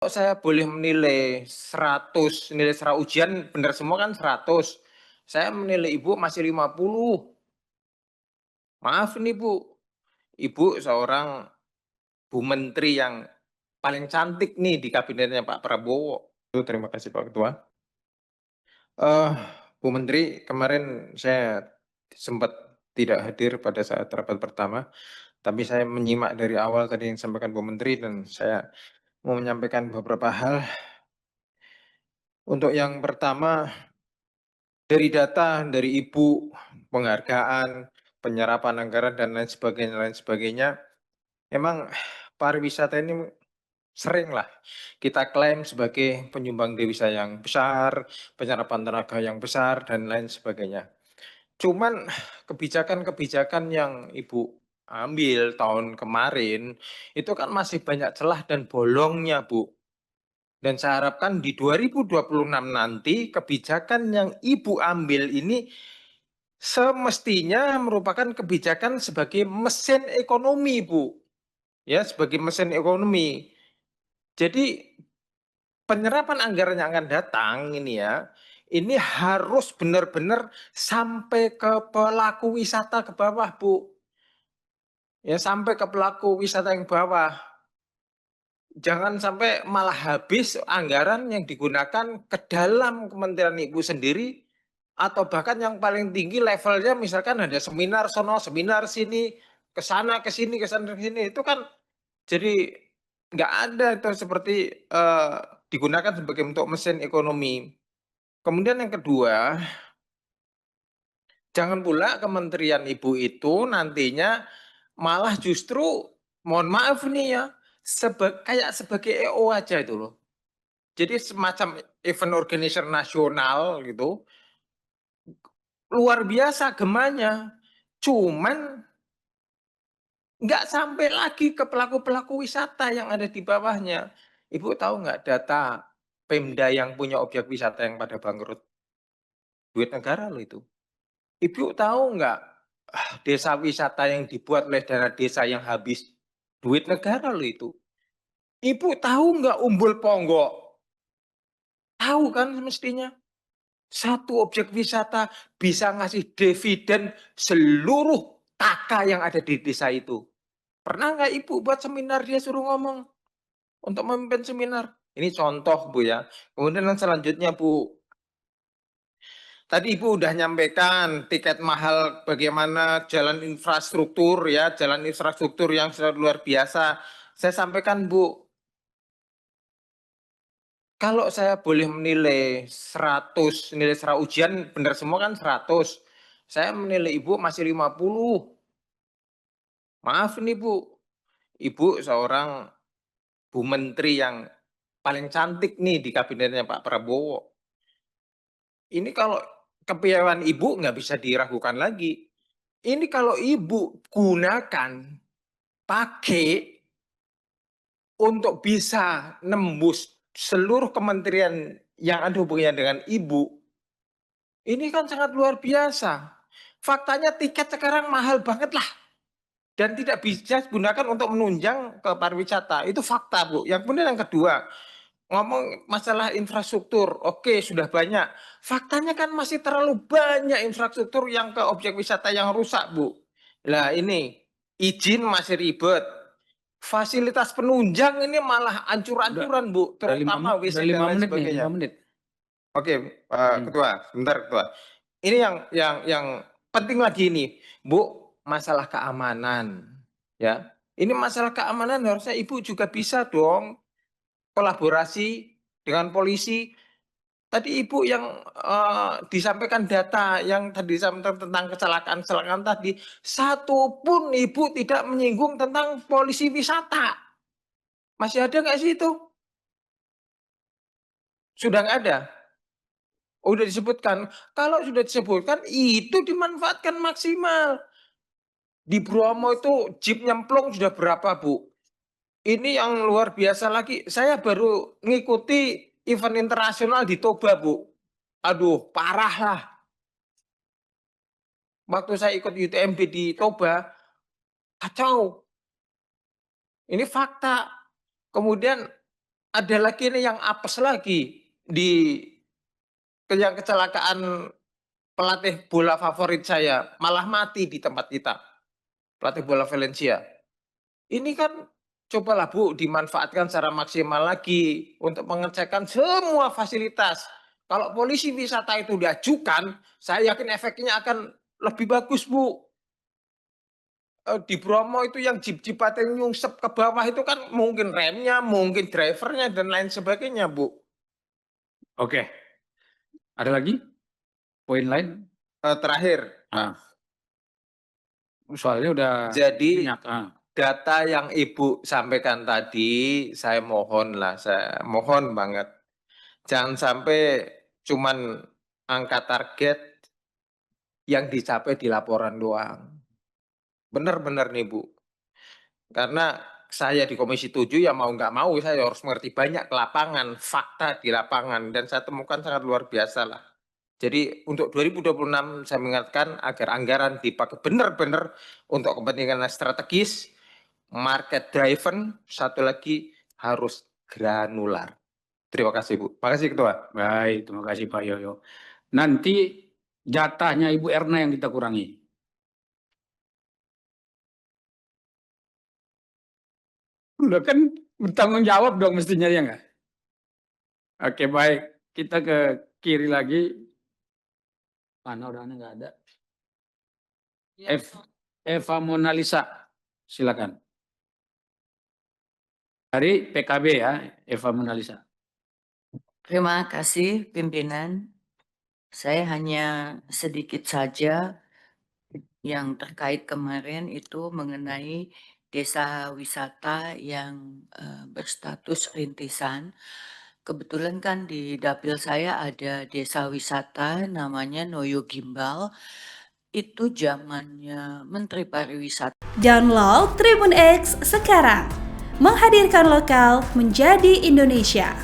Kalau saya boleh menilai 100, nilai secara ujian benar semua kan 100. Saya menilai Ibu masih 50. Maaf nih Bu, Ibu seorang Bu Menteri yang paling cantik nih di kabinetnya Pak Prabowo. Terima kasih Pak Ketua. Eh, Bu Menteri, kemarin saya sempat tidak hadir pada saat rapat pertama, tapi saya menyimak dari awal tadi yang disampaikan Bu Menteri dan saya mau menyampaikan beberapa hal. Untuk yang pertama, dari data dari Ibu, penghargaan, penyerapan anggaran dan lain sebagainya, memang pariwisata ini seringlah kita klaim sebagai penyumbang devisa yang besar, penyerapan tenaga yang besar dan lain sebagainya. Cuman kebijakan-kebijakan yang Ibu ambil tahun kemarin itu kan masih banyak celah dan bolongnya, Bu. Dan saya harapkan di 2026 nanti kebijakan yang Ibu ambil ini semestinya merupakan kebijakan sebagai mesin ekonomi, Bu. Ya, sebagai mesin ekonomi. Jadi penyerapan anggaran yang akan datang ini ya, ini harus benar-benar sampai ke pelaku wisata ke bawah, Bu. Ya, sampai ke pelaku wisata yang bawah. Jangan sampai malah habis anggaran yang digunakan ke dalam kementerian Ibu sendiri, atau bahkan yang paling tinggi levelnya misalkan ada seminar sono, seminar sini, ke sana, ke sini, ke sana, ke sini. Itu kan jadi nggak ada itu seperti digunakan sebagai bentuk mesin ekonomi. Kemudian yang kedua, jangan pula kementerian Ibu itu nantinya malah justru, mohon maaf nih ya, kayak sebagai EO aja itu loh. Jadi semacam event organizer nasional gitu, luar biasa gemanya. Cuman nggak sampai lagi ke pelaku-pelaku wisata yang ada di bawahnya. Ibu tahu nggak data Pemda yang punya objek wisata yang pada bangkrut? Duit negara loh itu. Ibu tahu nggak desa wisata yang dibuat oleh dana desa yang habis? Duit negara loh itu. Ibu tahu nggak Umbul Ponggok? Tahu kan semestinya. Satu objek wisata bisa ngasih dividen seluruh kakak yang ada di desa itu. Pernah nggak Ibu buat seminar dia suruh ngomong untuk memimpin seminar? Ini contoh Bu ya. Kemudian yang selanjutnya Bu, tadi Ibu udah nyampaikan tiket mahal bagaimana jalan infrastruktur ya, jalan infrastruktur yang sangat luar biasa. Saya sampaikan Bu, kalau saya boleh menilai 100, nilai secara ujian benar semua kan 100. Saya menilai Ibu masih 50. Maaf nih Bu, Ibu seorang Bu Menteri yang paling cantik nih di kabinetnya Pak Prabowo. Ini kalau kepintaran Ibu nggak bisa diragukan lagi. Ini kalau Ibu gunakan, pakai untuk bisa nembus seluruh kementerian yang ada hubungannya dengan Ibu, ini kan sangat luar biasa. Faktanya tiket sekarang mahal banget lah. Dan tidak bisa digunakan untuk menunjang ke pariwisata. Itu fakta, Bu. Yang kemudian yang kedua, ngomong masalah infrastruktur. Oke, sudah banyak. Faktanya kan masih terlalu banyak infrastruktur yang ke objek wisata yang rusak, Bu. Nah, ini izin masih ribet. Fasilitas penunjang ini malah Udah ancur-ancuran, Bu, udah 5 terutama udah WC dan 5 lain menit nih, 5 sebagainya. menit. Oke, Mhm. Ketua, sebentar Ketua. Ini yang penting lagi ini, Bu, masalah keamanan, ya. Ini masalah keamanan harusnya Ibu juga bisa dong kolaborasi dengan polisi. Tadi Ibu yang disampaikan data yang tadi disampaikan tentang kecelakaan-kecelakaan tadi, satu pun Ibu tidak menyinggung tentang polisi wisata. Masih ada nggak sih itu? Sudah nggak ada? Oh, udah disebutkan. Kalau sudah disebutkan, itu dimanfaatkan maksimal. Di Bromo itu jeep nyemplung sudah berapa, Bu? Ini yang luar biasa lagi. Saya baru ngikuti event internasional di Toba, Bu. Aduh, parah lah. Waktu saya ikut UTMB di Toba, kacau. Ini fakta. Kemudian ada lagi nih yang apes lagi di yang kecelakaan pelatih bola favorit saya, malah mati di tempat kita, pelatih bola Valencia. Ini kan cobalah Bu dimanfaatkan secara maksimal lagi untuk mengecekkan semua fasilitas. Kalau polisi wisata itu diajukan, saya yakin efeknya akan lebih bagus Bu. Di Bromo itu yang jeep-jeepan yang nyungsep ke bawah itu kan mungkin remnya, mungkin drivernya dan lain sebagainya Bu. Oke. Ada lagi poin lain? Terakhir, soalnya udah jadi banyak. data yang Ibu sampaikan tadi, saya mohon banget, jangan sampai cuman angka target yang dicapai di laporan doang. Benar-benar nih Bu, karena saya di Komisi 7 ya mau nggak mau saya harus mengerti banyak ke lapangan, fakta di lapangan, dan saya temukan sangat luar biasa lah. Jadi untuk 2026 saya mengingatkan agar anggaran dipakai benar-benar untuk kepentingan strategis, market driven, satu lagi harus granular. Terima kasih Bu. Terima kasih Ketua. Baik, terima kasih Pak Yoyo. Nanti jatahnya Ibu Erna yang kita kurangi. Udah kan bertanggung jawab dong mestinya ya nggak? Oke baik, kita ke kiri lagi. Mana orangnya nggak ada. Eva Monalisa, silakan. Dari PKB ya, Eva Monalisa. Terima kasih pimpinan. Saya hanya sedikit saja yang terkait kemarin itu mengenai desa wisata yang berstatus rintisan. Kebetulan kan di dapil saya ada desa wisata namanya Noyo Gimbal. Itu zamannya Menteri Pariwisata. Download Tribun X sekarang. Menghadirkan lokal menjadi Indonesia.